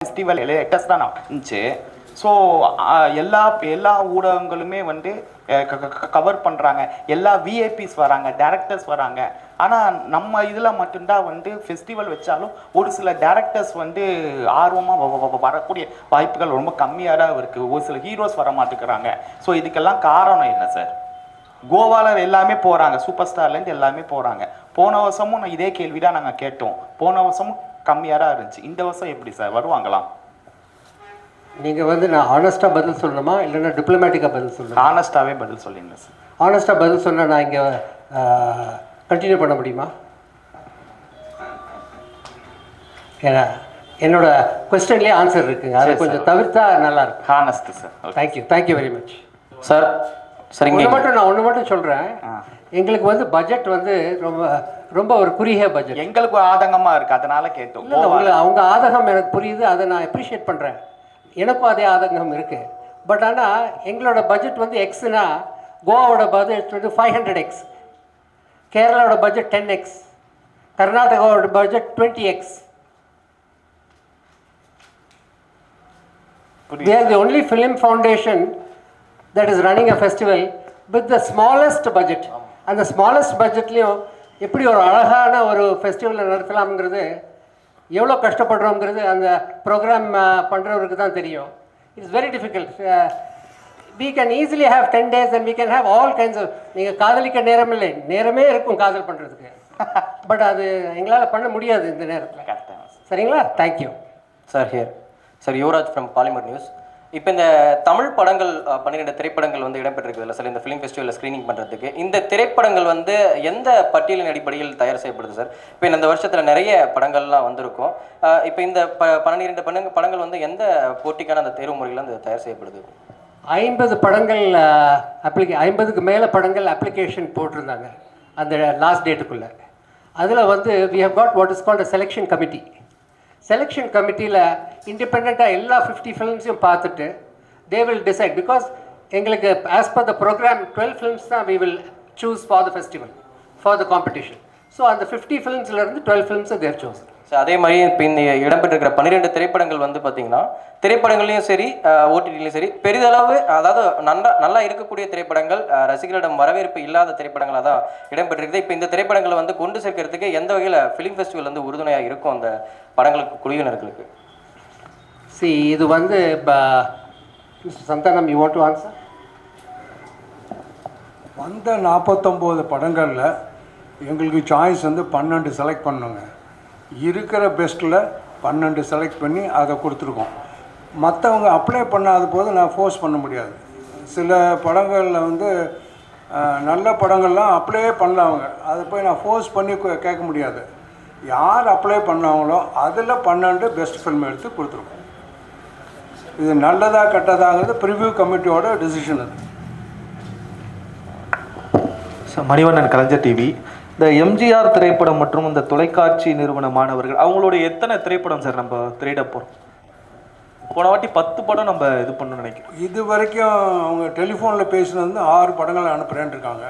Festival latest தான் இருந்துச்சு. So எல்லா ஊடகங்களுமே வந்து கவர் பண்ணுறாங்க, எல்லா விஐபிஸ் வராங்க, டேரக்டர்ஸ் வராங்க. ஆனால் நம்ம இதில் மட்டும்தான் வந்து ஃபெஸ்டிவல் வச்சாலும் ஒரு சில டேரக்டர்ஸ் வந்து ஆர்வமாக வரக்கூடிய வாய்ப்புகள் ரொம்ப கம்மியாக தான் இருக்குது. ஒரு சில ஹீரோஸ் வர மாட்டேங்கிறாங்க. ஸோ இதுக்கெல்லாம் காரணம் என்ன சார்? கோவாவில் எல்லாமே போகிறாங்க, சூப்பர் ஸ்டார்லேருந்து எல்லாமே போகிறாங்க. போன வருஷமும் நான் இதே கேள்வி தான் நாங்கள் கேட்டோம். போன வருஷமும் கம்மியாக தான் இருந்துச்சு. இந்த வருஷம் எப்படி சார் வருவாங்களாம்? நீங்கள் வந்து நான் ஆனஸ்ட்டாக பதில் சொல்லணுமா இல்லைன்னா டிப்ளமேட்டிக்காக பதில் சொல்லணும்? ஆனஸ்ட்டாகவே பதில் சொல்லிங்க சார். ஆனஸ்ட்டாக பதில் சொன்னால் நான் இங்கே கண்டினியூ பண்ண முடியுமா? ஏன்னா என்னோட கொஸ்டின்லேயே ஆன்சர் இருக்குங்க, அதை கொஞ்சம் தவிர்த்தா நல்லாயிருக்கும். Honest sir. Thank you very much sir. சரிங்க, ஒன்று மட்டும் சொல்கிறேன். எங்களுக்கு வந்து பட்ஜெட் வந்து ரொம்ப ரொம்ப ஒரு குறுகிய பட்ஜெட். எங்களுக்கு ஆதங்கமாக இருக்குது, அதனால் கேட்டோம். இல்லை, அவங்க ஆதங்கம் எனக்கு புரியுது, அதை நான் அப்ரிஷியேட் பண்ணுறேன். எனக்கும் அதே ஆதங்கம் இருக்குது. பட் ஆனால் எங்களோட பட்ஜெட் வந்து எக்ஸ்னா, கோவாவோட பட்ஜெட் வந்து 500x, கேரளாவோட பட்ஜெட் 10x, கர்நாடகாவோட budget 20x. They are the only film foundation that is running a festival with the smallest budget. அந்த ஸ்மாலஸ்ட் பட்ஜெட்லேயும் எப்படி ஒரு அழகான ஒரு ஃபெஸ்டிவலை நடத்தலாம்ங்கிறது, எவ்வளோ கஷ்டப்படுறோங்கிறது அந்த ப்ரோக்ராம் பண்ணுறவருக்கு தான் தெரியும். It's very difficult. we can easily have 10 days and we can have all kinds of, நீங்கள் காதலிக்க நேரம் இல்லை, நேரமே இருக்கும் காதல் பண்ணுறதுக்கு. பட் அது எங்களால் பண்ண முடியாது இந்த நேரத்தில். சரிங்களா? Thank you sir. Here sir, Yuvraj from Polimer news. இப்போ இந்த தமிழ் படங்கள் 12 திரைப்படங்கள் வந்து இடம்பெற்றிருக்குதுல்ல சார், இந்த ஃபிலிம் ஃபெஸ்டிவலில் ஸ்க்ரீனிங் பண்ணுறதுக்கு இந்த திரைப்படங்கள் வந்து எந்த பட்டியலின் அடிப்படையில் தயார் செய்யப்படுது சார்? இப்போ இந்த வருஷத்தில் நிறைய படங்கள்லாம் வந்திருக்கும். இப்போ இந்த 12 படங்கள் வந்து எந்த போட்டிக்கான அந்த தேர்வு முறையில் வந்து தயார் செய்யப்படுது? 50 படங்கள் 50க்கு மேலே படங்கள் அப்ளிகேஷன் போட்டிருந்தாங்க அந்த லாஸ்ட் டேட்டுக்குள்ளே. அதில் வந்து we have got what is called a selection committee. Selection கமிட்டியில் இண்டிபெண்ட்டாக எல்லா 50 ஃபிலிம்ஸையும் பார்த்துட்டு they will decide, because எங்களுக்கு as per the program 12 films தான் we will choose for the festival, for the competition. So அந்த 50 ஃபிலிம்ஸ்லேருந்து 12 ஃபிலிம்ஸை they have chosen. ஸோ அதே மாதிரி இப்போ இந்த இடம்பெற்றிருக்கிற 12 திரைப்படங்கள் வந்து பார்த்தீங்கன்னா, திரைப்படங்கள்லையும் சரி ஓடிடிலையும் சரி பெரிதளவு, அதாவது நல்லா இருக்கக்கூடிய திரைப்படங்கள், ரசிகர்களிடம் வரவேற்பு இல்லாத திரைப்படங்களாக தான் இடம்பெற்றிருக்குது. இப்போ இந்த திரைப்படங்களை வந்து கொண்டு சேர்க்கறதுக்கு எந்த வகையில் ஃபிலிம் ஃபெஸ்டிவல் வந்து உறுதுணையாக இருக்கும் அந்த படங்களுக்கு, குழுவினர்களுக்கு? இது வந்து Santhanam, you want to answer? வந்த 49 படங்களில் எங்களுக்கு சாய்ஸ் வந்து 12 செலக்ட் பண்ணுங்க. இருக்கிற பெஸ்ட்டில் 12 செலக்ட் பண்ணி அதை கொடுத்துருக்கோம். மற்றவங்க அப்ளை பண்ணாத போது நான் ஃபோர்ஸ் பண்ண முடியாது. சில படங்களில் வந்து நல்ல படங்கள்லாம் அப்ளையே பண்ணல, அதை போய் நான் ஃபோர்ஸ் பண்ணி கேட்க முடியாது. யார் அப்ளை பண்ணாங்களோ அதில் 12 பெஸ்ட் ஃபில்ம் எடுத்து கொடுத்துருக்கோம். இது நல்லதா கெட்டதாங்கிறது ப்ரிவ்யூ கமிட்டியோட டிசிஷன். அது மணிவண்ணன், கலைஞர் டிவி. இந்த எம்ஜிஆர் திரைப்படம் மற்றும் இந்த தொலைக்காட்சி நிறுவன மாணவர்கள் அவங்களுடைய எத்தனை திரைப்படம் சார் நம்ம திரையிட போகிறோம்? போன வாட்டி 10 படம் நம்ம இது பண்ணணும்னு நினைக்கிறோம். இது வரைக்கும் அவங்க டெலிஃபோனில் பேசினது வந்து 6 படங்கள் அனுப்புகிறேன்னு இருக்காங்க.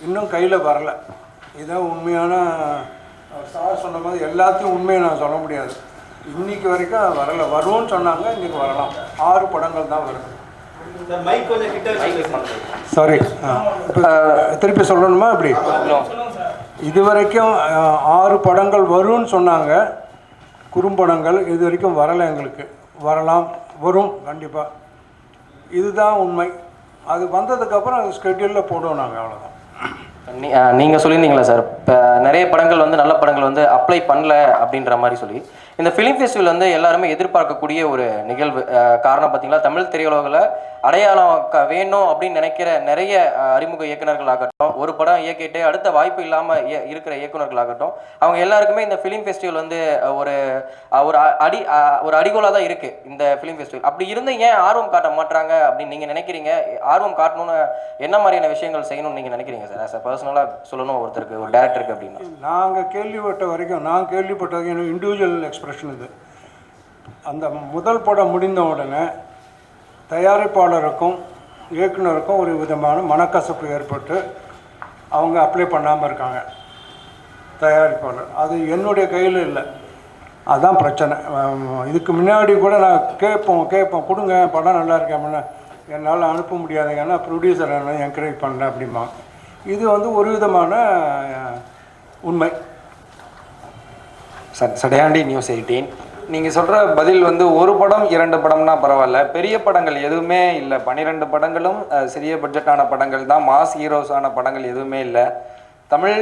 இன்னும் கையில் வரல. இதுதான் உண்மையான. சார் சொன்ன மாதிரி எல்லாத்தையும் உண்மையை நான் சொல்ல முடியாது. இன்றைக்கி வரைக்கும் வரலை. வரும்னு சொன்னாங்க, இன்றைக்கி வரலாம். 6 படங்கள் தான் வருது. சாரி, திருப்பி சொல்லணுமா? இப்படி இது வரைக்கும் 6 படங்கள் வரும்னு சொன்னாங்க, குறும்படங்கள். இது வரைக்கும் வரலை. எங்களுக்கு வரலாம், வரும் கண்டிப்பாக. இதுதான் உண்மை. அது வந்ததுக்கப்புறம் அது ஸ்கெட்யூலில் போடுவோம் நாங்கள், அவ்வளோதான். நீங்கள் சொல்லியிருந்தீங்களா சார், இப்போ நிறைய படங்கள் வந்து நல்ல படங்கள் வந்து அப்ளை பண்ணல அப்படின்ற மாதிரி சொல்லி. இந்த ஃபிலிம் ஃபெஸ்டிவல் வந்து எல்லாருமே எதிர்பார்க்கக்கூடிய ஒரு நிகழ்வு. காரணம் பார்த்தீங்கன்னா, தமிழ் திரையுலகில் அடையாளம் வேணும் அப்படின்னு நினைக்கிற நிறைய அறிமுக இயக்குநர்களாகட்டும், ஒரு படம் இயக்கிட்டு அடுத்த வாய்ப்பு இல்லாமல் இருக்கிற இயக்குநர்களாகட்டும், அவங்க எல்லாருக்குமே இந்த ஃபிலிம் ஃபெஸ்டிவல் வந்து ஒரு ஒரு அடிகோலாக தான் இருக்குது இந்த ஃபிலிம் ஃபெஸ்டிவல். அப்படி இருந்து ஏன் ஆர்வம் காட்ட மாட்டுறாங்க அப்படின்னு நீங்கள் நினைக்கிறீங்க? ஆர்வம் காட்டணும்னு என்ன மாதிரியான விஷயங்கள் செய்யணும்னு நீங்கள் நினைக்கிறீங்க சார்? ஆஸ் அ பர்சனலாக சொல்லணும் ஒருத்தருக்கு, ஒரு டேரக்டருக்கு அப்படின்னா. நான் கேள்விப்பட்ட வரைக்கும் இண்டிவிஜுவல் எக்ஸ்பிரஷன் இது. அந்த முதல் படம் முடிந்த உடனே தயாரிப்பாளருக்கும் இயக்குனருக்கும் ஒரு விதமான மனக்கசப்பு ஏற்பட்டு அவங்க அப்ளை பண்ணாமல் இருக்காங்க. தயாரிப்பாளர் அது என்னுடைய கையில் இல்லை. அதுதான் பிரச்சனை. இதுக்கு முன்னாடி கூட நான் கேட்போம் கொடுங்க படம் நல்லா இருக்கேன், என்னால் அனுப்ப முடியாதுங்க, ஏன்னா ப்ரொடியூசர் என்கரேஜ் பண்ணல அப்படிமா. இது வந்து ஒரு விதமான உண்மை. சடையாண்டி நியூஸ் 18. நீங்கள் சொல்கிற பதில் வந்து ஒரு படம் 2 படம்னா பரவாயில்ல, பெரிய படங்கள் எதுவுமே இல்லை. 12 படங்களும் சிறிய பட்ஜெட்டான படங்கள் தான், மாஸ் ஹீரோஸான படங்கள் எதுவுமே இல்லை. தமிழ்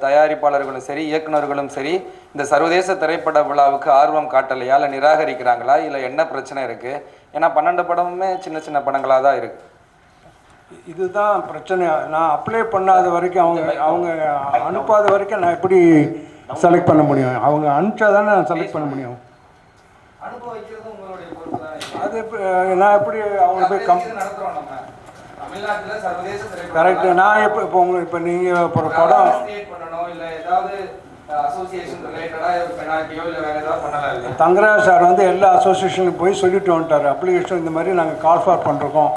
தயாரிப்பாளர்களும் சரி இயக்குநர்களும் சரி இந்த சர்வதேச திரைப்பட விழாவுக்கு ஆர்வம் காட்டலையா, இல்லை நிராகரிக்கிறாங்களா, இல்லை என்ன பிரச்சனை இருக்குது? ஏன்னா 12 படமுமே சின்ன சின்ன படங்களாக தான் இருக்குது. இதுதான் பிரச்சனை. நான் அப்ளை பண்ணாத வரைக்கும் அவங்க அனுப்பாத வரைக்கும் நான் எப்படி செலக்ட் பண்ண முடியும்? அவங்க அனுப்பிச்சா தானே நான் செலக்ட் பண்ண முடியும். அது நான் எப்படி அவங்க போய் கரெக்டு. நான் இப்போ உங்களுக்கு இப்போ நீங்கள் இப்போ ஒரு படம் தங்கராஜ் சார் வந்து எல்லா அசோசியேஷனுக்கும் போய் சொல்லிட்டு வந்துட்டார், அப்ளிகேஷன் இந்த மாதிரி நாங்கள் கால் ஃபார் பண்ணுறோம்,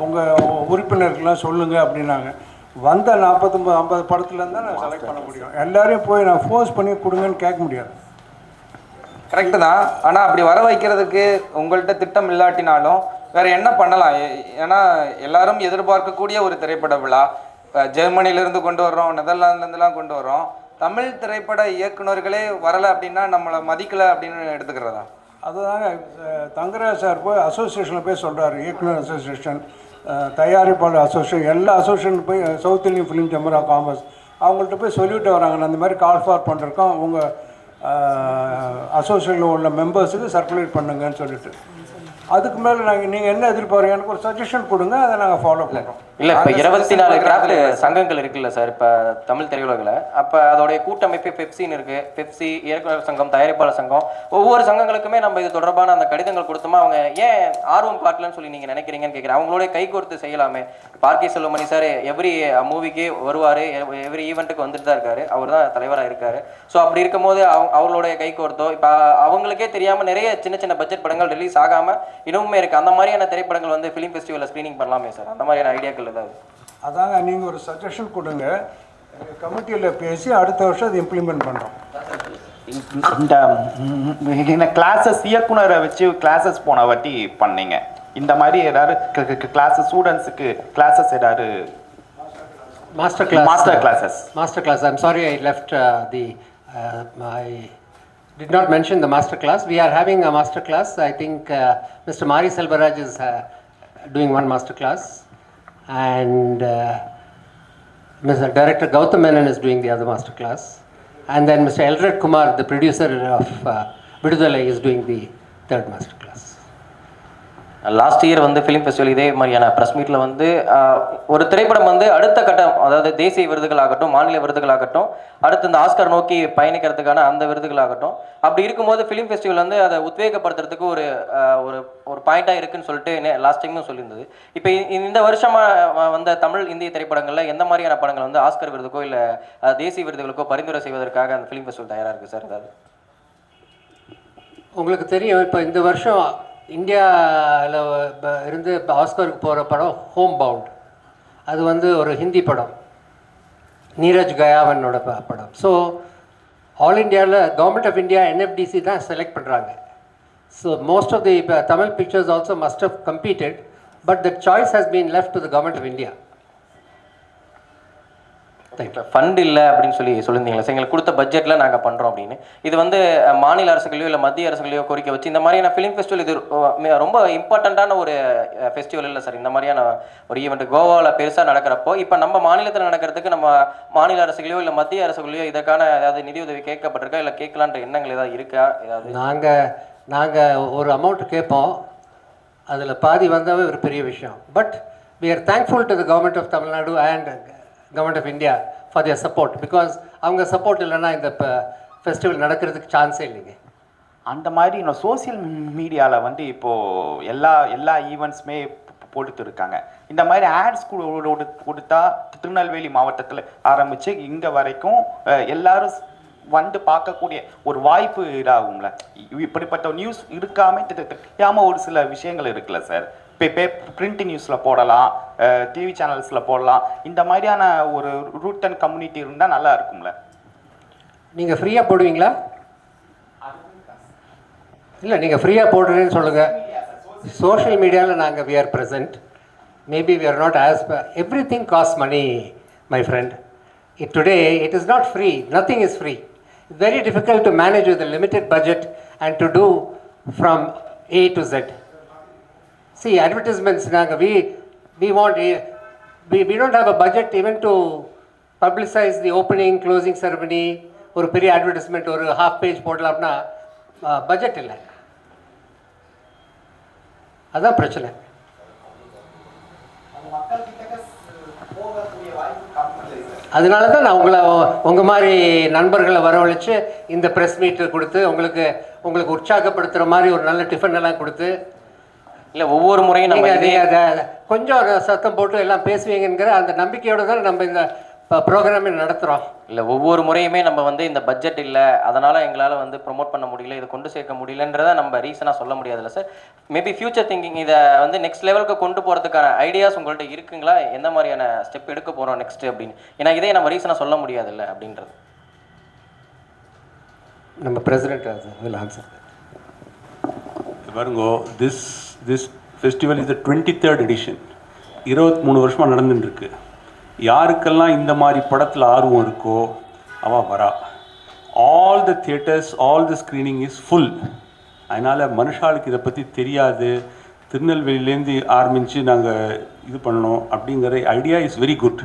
உங்கள் உறுப்பினருக்கெல்லாம் சொல்லுங்கள் அப்படின்னாங்க. வந்த 49-50 படத்துலேருந்து தான் நான் செலக்ட் பண்ண முடியும். எல்லாரையும் போய் நான் ஃபோர்ஸ் பண்ணி கொடுங்கன்னு கேட்க முடியாது. கரெக்டு தான். ஆனால் அப்படி வர வைக்கிறதுக்கு உங்கள்கிட்ட திட்டம் இல்லாட்டினாலும் வேறு என்ன பண்ணலாம்? ஏன்னா எல்லாரும் எதிர்பார்க்கக்கூடிய ஒரு திரைப்பட விழா, ஜெர்மனிலேருந்து கொண்டு வர்றோம், நெதர்லாந்துலேருந்துலாம் கொண்டு வர்றோம், தமிழ் திரைப்பட இயக்குநர்களே வரலை அப்படின்னா நம்மளை மதிக்கலை அப்படின்னு எடுத்துக்கிறதா? அதுதாங்க தங்கராஜ் சார் போய் அசோசியேஷனில் போய் சொல்கிறாரு, இயக்குனர் அசோசியேஷன், தயாரிப்பாளர் அசோசியேஷன், எல்லா அசோசியேஷன் போய் South Indian film chamber of commerce அவங்கள்ட்ட போய் சொல்லிவிட்டு வராங்க, நான் இந்த மாதிரி கால் ஃபார் பண்ணிருக்கோம், உங்கள் அசோசியேஷனில் உள்ள மெம்பர்ஸுக்கு சர்க்குலேட் பண்ணுங்கன்னு சொல்லிட்டு. அதுக்கு மேலே நீங்கள் என்ன எதிர்பார்க்குறீங்க, எனக்கு ஒரு சஜஷன் கொடுங்க, அதை நாங்கள் ஃபாலோ பண்ணுறோம். இல்லை, இப்போ 24 கிராஃப்ட் சங்கங்கள் இருக்குல்ல சார் இப்போ தமிழ் திரையுலகில், அப்போ அதோடைய கூட்டமைப்பு பெப்சின்னு இருக்குது, பெப்சி, இயக்குநர் சங்கம், தயாரிப்பாளர் சங்கம், ஒவ்வொரு சங்கங்களுக்குமே நம்ம இது தொடர்பான அந்த கடிதங்கள் கொடுத்தோமா அவங்க ஏன் ஆர்வம் காட்டலன்னு சொல்லி நீங்கள் நினைக்கிறீங்கன்னு கேட்குறேன். அவங்களோட கை கோர்த்து செய்யலாமே. பார்க்கி செல்வமணி சார் எவ்ரி மூவிக்கு வருவார், எவ்ரி ஈவெண்ட்டுக்கு வந்துட்டு தான் இருக்காரு, அவர் தான் தலைவராக இருக்காரு. ஸோ அப்படி இருக்கும்போது அவங்களுடைய கை கோர்த்தோ இப்போ அவங்களுக்கே தெரியாமல் நிறைய சின்ன சின்ன பட்ஜெட் படங்கள் ரிலீஸ் ஆகாமல் இன்னுமே இருக்குது. அந்த மாதிரியான திரைப்படங்கள் வந்து ஃபிலிம் ஃபெஸ்டிவலில் ஸ்க்ரீனிங் பண்ணலாமே சார், அந்த மாதிரியான ஐடியாக்கள் ஏதாவது? அதாங்க, நீங்கள் ஒரு சஜஷன் கொடுங்க, கமிட்டியில் பேசி அடுத்த வருஷம் அதை இம்ப்ளிமெண்ட் பண்ணுறோம். இந்த கிளாஸஸ் இயக்குனரை வச்சு கிளாஸஸ் போன வாட்டி பண்ணீங்க, இந்த மாதிரி ஏதாவது கிளாஸஸ் ஸ்டூடெண்ட்ஸுக்கு கிளாஸஸ் ஏதாவது Master classes. I'm sorry I left I did not mention the master class. We are having a master class. I think Mr. Mari Selvaraj is doing one master class, and Mr. Director Gautam Menon is doing the other master class, and then Mr. Elred Kumar, the producer of Vidudalai, is doing the third master class. Last year வந்து film festival இதே மாதிரியான press மீட்டில் வந்து ஒரு திரைப்படம் வந்து அடுத்த கட்டம், அதாவது தேசிய விருதுகளாகட்டும், மாநில விருதுகளாகட்டும், அடுத்து இந்த ஆஸ்கர் நோக்கி பயணிக்கிறதுக்கான அந்த விருதுகளாகட்டும், அப்படி இருக்கும்போது ஃபிலிம் ஃபெஸ்டிவல் வந்து அதை உத்வேகப்படுத்துறதுக்கு ஒரு ஒரு ஒரு பாயிண்டாக இருக்குன்னு சொல்லிட்டு லாஸ்ட் டைமும் சொல்லியிருந்தது. இப்போ இந்த வருஷமாக வந்த தமிழ் இந்திய திரைப்படங்களில் எந்த மாதிரியான படங்கள் வந்து ஆஸ்கர் விருதுக்கோ இல்லை தேசிய விருதுகளுக்கோ பரிந்துரை செய்வதற்காக அந்த ஃபிலிம் ஃபெஸ்டிவல் தயாராக இருக்குது சார்? ஏதாவது உங்களுக்கு தெரியும், இப்போ இந்த வருஷம் இந்தியாவில் இருந்து ஆஸ்கருக்கு போகிற படம் ஹோம் பவுண்ட், அது வந்து ஒரு ஹிந்தி படம், நீரஜ் கயாவனோட படம். ஸோ ஆல் இண்டியாவில் கவர்மெண்ட் ஆஃப் இந்தியா NFDC தான் செலக்ட் பண்ணுறாங்க. So most of the Tamil pictures also must have competed, but the choice has been left to the government of India. Fund இல்லை அப்படின்னு சொல்லியிருந்தீங்களா சார், எங்களுக்கு கொடுத்த பட்ஜெட்டில் நாங்கள் பண்ணுறோம் அப்படின்னு. இது வந்து மாநில அரசுகளையோ இல்லை மத்திய அரசுகளையோ கோரிக்கை வச்சு இந்த மாதிரியான ஃபிலிம் ஃபெஸ்டிவல் இது ரொம்ப இம்பார்ட்டண்ட்டான ஒரு ஃபெஸ்டிவல் இல்லை சார். இந்த மாதிரியான ஒரு ஈவெண்ட் கோவாவில் பெருசாக நடக்கிறப்போ இப்போ நம்ம மாநிலத்தில் நடக்கிறதுக்கு நம்ம மாநில அரசுகளையோ இல்லை மத்திய அரசுகளையோ இதற்கான ஏதாவது நிதி உதவி கேட்கப்பட்டிருக்கா, இல்லை கேட்கலான்ற எண்ணங்கள் ஏதாவது இருக்கா? ஏதாவது நாங்கள் ஒரு அமௌண்ட் கேட்போம், அதில் பாதி வந்தாவே ஒரு பெரிய விஷயம். But we are thankful to the government of Tamil Nadu and government of India for their support, because அவங்க சப்போர்ட் இல்லைன்னா இந்த ஃபெஸ்டிவல் நடக்கிறதுக்கு சான்ஸே இல்லைங்க. அந்த மாதிரி இன்னும் சோசியல் மீடியாவில் வந்து இப்போது எல்லா ஈவெண்ட்ஸுமே போட்டுட்டு இருக்காங்க. இந்த மாதிரி ஆட்ஸ் கொடுத்தா திருநெல்வேலி மாவட்டத்தில் ஆரம்பித்து இங்கே வரைக்கும் எல்லாரும் வந்து பார்க்கக்கூடிய ஒரு வாய்ப்பு இதாகும்ல. இப்படிப்பட்ட நியூஸ் இருக்காமல் ஒரு சில விஷயங்கள் இருக்குல்ல சார், பிரிண்ட் நியூஸில் போடலாம், டிவி சேனல்ஸில் போடலாம், இந்த மாதிரியான ஒரு ரூட் அண்ட் கம்யூனிட்டி இருந்தால் நல்லா இருக்கும்ல. நீங்கள் ஃப்ரீயாக போடுவீங்களா? இல்லை நீங்கள் ஃப்ரீயாக போடுறேன்னு சொல்லுங்கள். சோஷியல் மீடியாவில் நாங்கள் we are present. Maybe we are not as everything costs money, my friend. Today it is not free. Nothing is free. It's very difficult to manage with a limited budget and to do from A to Z. See, advertisements, we want, we don't have a budget even to publicize the opening, closing ceremony. ஒரு பெரிய advertisement ஒரு half page போடலாம்னா budget இல்லை. அதான் பிரச்சனை. அதனால தான் நான் உங்கள் மாதிரி நண்பர்களை வரவழைச்சு இந்த ப்ரெஸ் மீட்டு கொடுத்து உங்களுக்கு உற்சாகப்படுத்துகிற மாதிரி ஒரு நல்ல டிஃபன் எல்லாம் கொடுத்து, இல்லை ஒவ்வொரு முறையும் நம்ம அதை கொஞ்சம் சத்தம் போட்டு எல்லாம் பேசுவீங்கிற அந்த நம்பிக்கையோடு தான் நம்ம இந்த ப்ரோக்ராமே நடத்துகிறோம். இல்லை ஒவ்வொரு முறையுமே நம்ம வந்து இந்த பட்ஜெட் இல்லை, அதனால் எங்களால் வந்து ப்ரொமோட் பண்ண முடியல, இதை கொண்டு சேர்க்க முடியலன்றதை நம்ம ரீசனாக சொல்ல முடியாதுல்ல சார். மேபி ஃபியூச்சர் திங்கிங் இதை வந்து நெக்ஸ்ட் லெவலுக்கு கொண்டு போகிறதுக்கான ஐடியாஸ் உங்கள்கிட்ட இருக்குங்களா? எந்த மாதிரியான ஸ்டெப் எடுக்க போகிறோம் நெக்ஸ்ட்டு அப்படின்னு? ஏன்னா இதே நம்ம ரீசனாக சொல்ல முடியாதுல்ல அப்படின்றது. நம்ம பிரசிடென்ட் will answer. பாருங்கோ, this festival is the 23rd edition. 23 வருஷமாக நடந்துட்டுருக்கு. யாருக்கெல்லாம் இந்த மாதிரி படத்தில் ஆர்வம் இருக்கோ அவள் வரா. All the theatres, all the screening is full. அதனால் மனுஷாளுக்கு இதை பற்றி தெரியாது, திருநெல்வேலியிலேருந்து ஆரம்பித்து நாங்கள் இது பண்ணணும் அப்படிங்கிற idea is very good.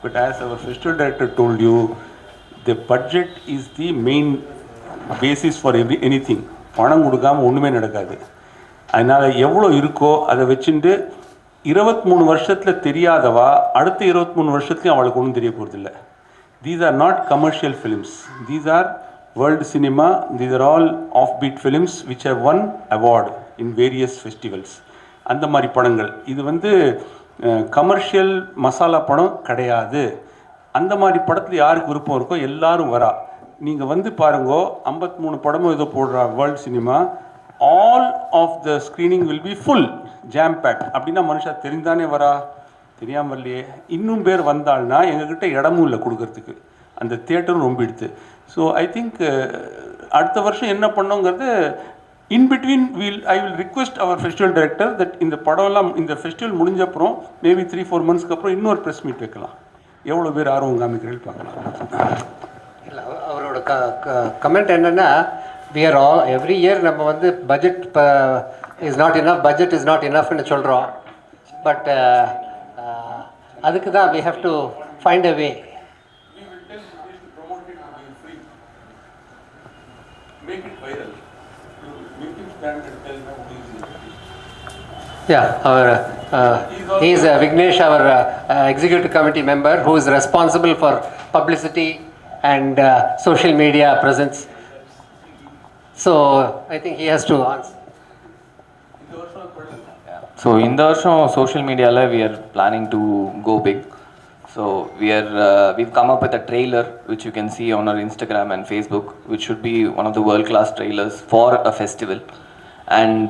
But as our festival director told you, the budget is the main basis for anything. பணம் கொடுக்காமல் ஒன்றுமே நடக்காது. அதனால் எவ்வளோ இருக்கோ அதை வச்சுட்டு 23 வருஷத்தில் தெரியாதவா அடுத்த 23 வருஷத்துலையும் அவளுக்கு ஒன்றும் தெரிய போகிறதில்ல. These are not commercial films, these are world cinema, these are all of feat films which have won award in various festivals. அந்த மாதிரி படங்கள் இது வந்து கமர்ஷியல் மசாலா படம் கிடையாது. அந்த மாதிரி படத்தில் யாருக்கு விருப்பம் இருக்கோ எல்லாரும் வரா. நீங்கள் வந்து பாருங்கோ, 53 படமும் ஏதோ போடுறா world cinema. All of the screening will be full, jam packed. அப்படின்னா மனுஷா தெரிந்தானே வரா, தெரியாமல் வரலையே. இன்னும் பேர் வந்தாள்னா எங்ககிட்ட இடமும் இல்லை கொடுக்கறதுக்கு, அந்த தியேட்டரும் ரொம்ப எடுத்து. ஸோ ஐ திங்க் அடுத்த வருஷம் என்ன பண்ணோங்கிறது in between I will request our festival director that இந்த படம்லாம் இந்த ஃபெஸ்டிவல் முடிஞ்சப்புறம் மேபி 3-4 மந்த்ஸ்க்கு அப்புறம் இன்னொரு ப்ரெஸ் மீட் வைக்கலாம். எவ்வளோ பேர் ஆர்வம் காமிக்கிறேன்னு பார்க்கலாம். இல்லை, அவரோட கமெண்ட் என்னென்னா, we are all every year நம்ம வந்து budget is not enough, budget is not enoughன்னு சொல்கிறோம். பட் அதுக்கு தான் we have to find a way. Make it viral. Make it stand and tell them what is it. Yeah, he is Vignesh, our executive committee member, who is responsible for publicity and social media presence. So I think he has to answer. So in the வருஷம் social media we are planning to go big. So we've come up with a trailer which you can see on our Instagram and Facebook, which should be one of the world-class trailers for a festival. And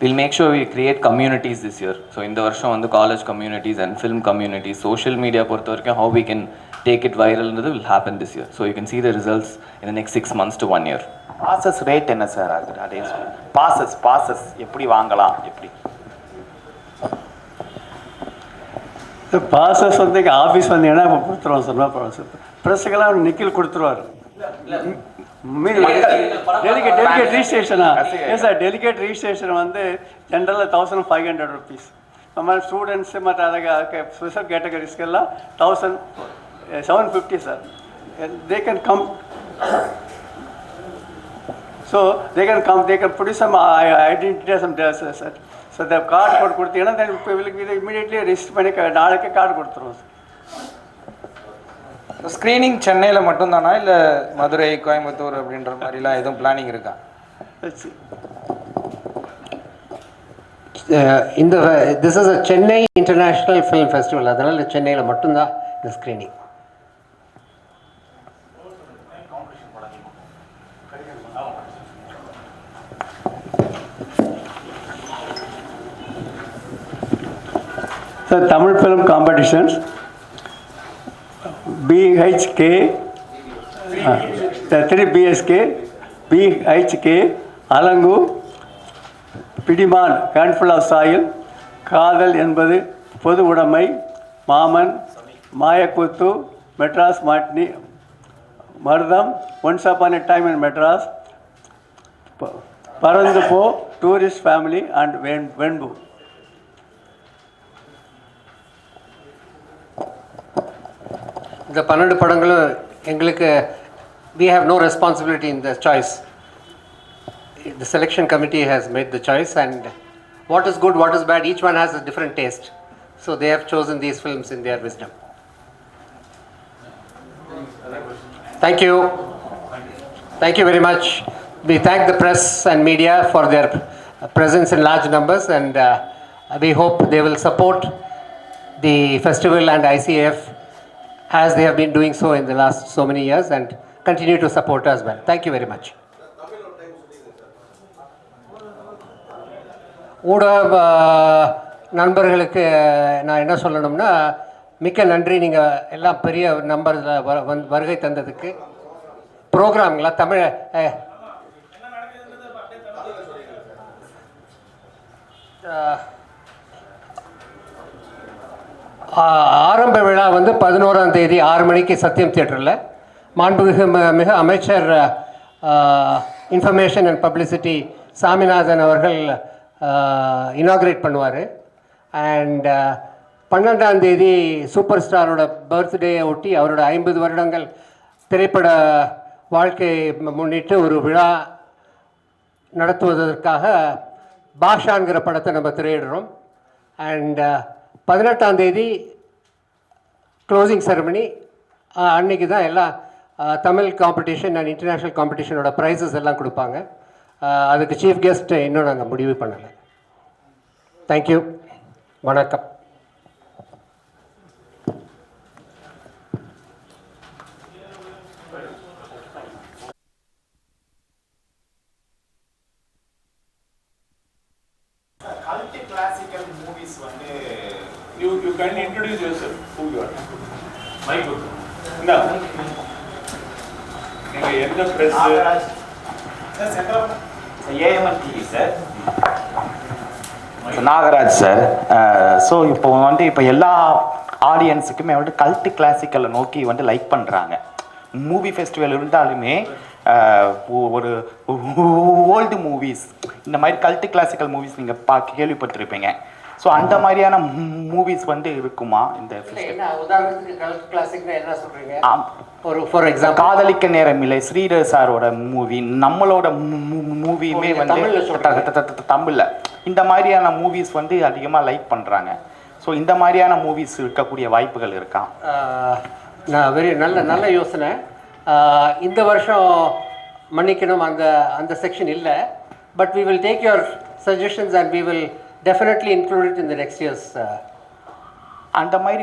we'll make sure we create communities this year. So in the வருஷம் வந்து college communities and film communities, social media பொறுத்த வரைக்கும் how we can take it viral will happen this year. So you can see the results in the next 6 months to 1 year. Bosses rate என்ன sir ஆகுது? அதே bosses எப்படி வாங்கலாம்? எப்படி bosses வந்து office வந்தீங்கன்னா இப்போ கொடுத்துருவோம் சார். ப்ராசஸ் ப்ரெஸ்ஸுக்கெல்லாம் நிக்கில் கொடுத்துருவார். டெலிகேட் ரிஜிஸ்ட்ரேஷனா? ஏன் சார், டெலிகேட் ரிஜிஸ்ட்ரேஷன் வந்து ஜென்ரலாக 1500 rupees. நம்ம ஸ்டூடெண்ட்ஸு மற்ற அதை ஸ்பெஷல் கேட்டகரிஸ்க்கெல்லாம் 1750 sir. They can come. So they can come, they can produce some identity, some sir. So the card code கொடுத்தீங்கன்னா then will immediately register பண்ணி நாளைக்கே கார்டு கொடுத்துருவோம் சார். ஸ்க்ரீனிங் சென்னையில் மட்டும்தானா இல்லை மதுரை, கோயம்புத்தூர் அப்படின்ற மாதிரிலாம் எதுவும் பிளானிங் இருக்கா? This is a Chennai International Film Festival. அதனால் சென்னையில் மட்டும்தான் இந்த screening. So Tamil film competitions, BHK, 3 BSK, BHK, Alangu, Pidimaan, handful of soil, Kaadhal Enbadhu Podhu Udamai, Maaman, Maayakoothu, Madras matinee, Marutham, once upon a time in Madras, Parandhu Po, tourist family and வெண்பு. இந்த 12 படங்களும் எங்களுக்கு we have no responsibility in the choice. The selection committee has made the choice, and what is good, what is bad, each one has a different taste. So they have chosen these films in their wisdom. Thank you. Thank you very much. We thank the press and media for their presence in large numbers, and we hope they will support the festival and ICAF as they have been doing so in the last so many years, and continue to support as well. Thank you very much. ஊடக நண்பர்களுக்கு நான் என்ன சொல்லணும்னா, மிக்க நன்றி. நீங்கள் எல்லாம் பெரிய நம்பரில் வருகை தந்ததுக்கு. ப்ரோக்ராம்ங்களா தமிழ் ஆரம்ப விழா 11ஆம் தேதி 6 மணிக்கு சத்யம் தியேட்டரில் மிக அமைச்சர் இன்ஃபர்மேஷன் அண்ட் பப்ளிசிட்டி சாமிநாதன் அவர்கள் இனாக்ரேட் பண்ணுவார். அண்ட் 12ஆம் தேதி சூப்பர் ஸ்டாரோட பர்த்டேயை ஒட்டி அவரோட 50 வருடங்கள் திரைப்பட வாழ்க்கையை முன்னிட்டு ஒரு விழா நடத்துவதற்காக பாஷாங்கிற படத்தை நம்ம திரையிடுறோம். அண்ட் 18ஆம் தேதி க்ளோசிங் செரமனி. அன்றைக்கி தான் எல்லாம் தமிழ் காம்படிஷன் அண்ட் இன்டர்நேஷ்னல் காம்படிஷனோட ப்ரைஸஸ் எல்லாம் கொடுப்பாங்க. அதுக்கு சீஃப் கெஸ்ட் இன்னும் நாங்கள் முடிவு பண்ணலை. தேங்க்யூ, வணக்கம். Classical movies you can introduce yourself, who you are. Mike இந்தா நீங்க எந்த press AMN TV sir, Nagaraj sir. So இப்போ இப்போ எல்லா ஆடியன்ஸுக்குமே கல்ட்டு கிளாசிக்கலை நோக்கி லைக் பண்ணுறாங்க. மூவி ஃபெஸ்டிவல் இருந்தாலுமே ஒரு ஓல்டு மூவிஸ், இந்த மாதிரி கல்ட்டு கிளாசிக்கல் மூவிஸ் நீங்கள் கேள்விப்பட்டிருப்பீங்க. ஸோ அந்த மாதிரியான மூவிஸ் இருக்குமா இந்த ஃபார் எக்ஸாம்பிள் காதலிக்க நேரமில்லை, ஸ்ரீதர் சாரோட மூவி, நம்மளோட மூவியுமே தமிழில் இந்த மாதிரியான மூவிஸ் அதிகமாக லைக் பண்ணுறாங்க. ஸோ இந்த மாதிரியான மூவிஸ் இருக்கக்கூடிய வாய்ப்புகள் இருக்கா? நான் நல்ல யோசனை. இந்த வருஷம் மன்னிக்கணும், அந்த செக்ஷன் இல்லை. But we will take your suggestions and we will definitely include it in the next year's. அந்த மாதிரி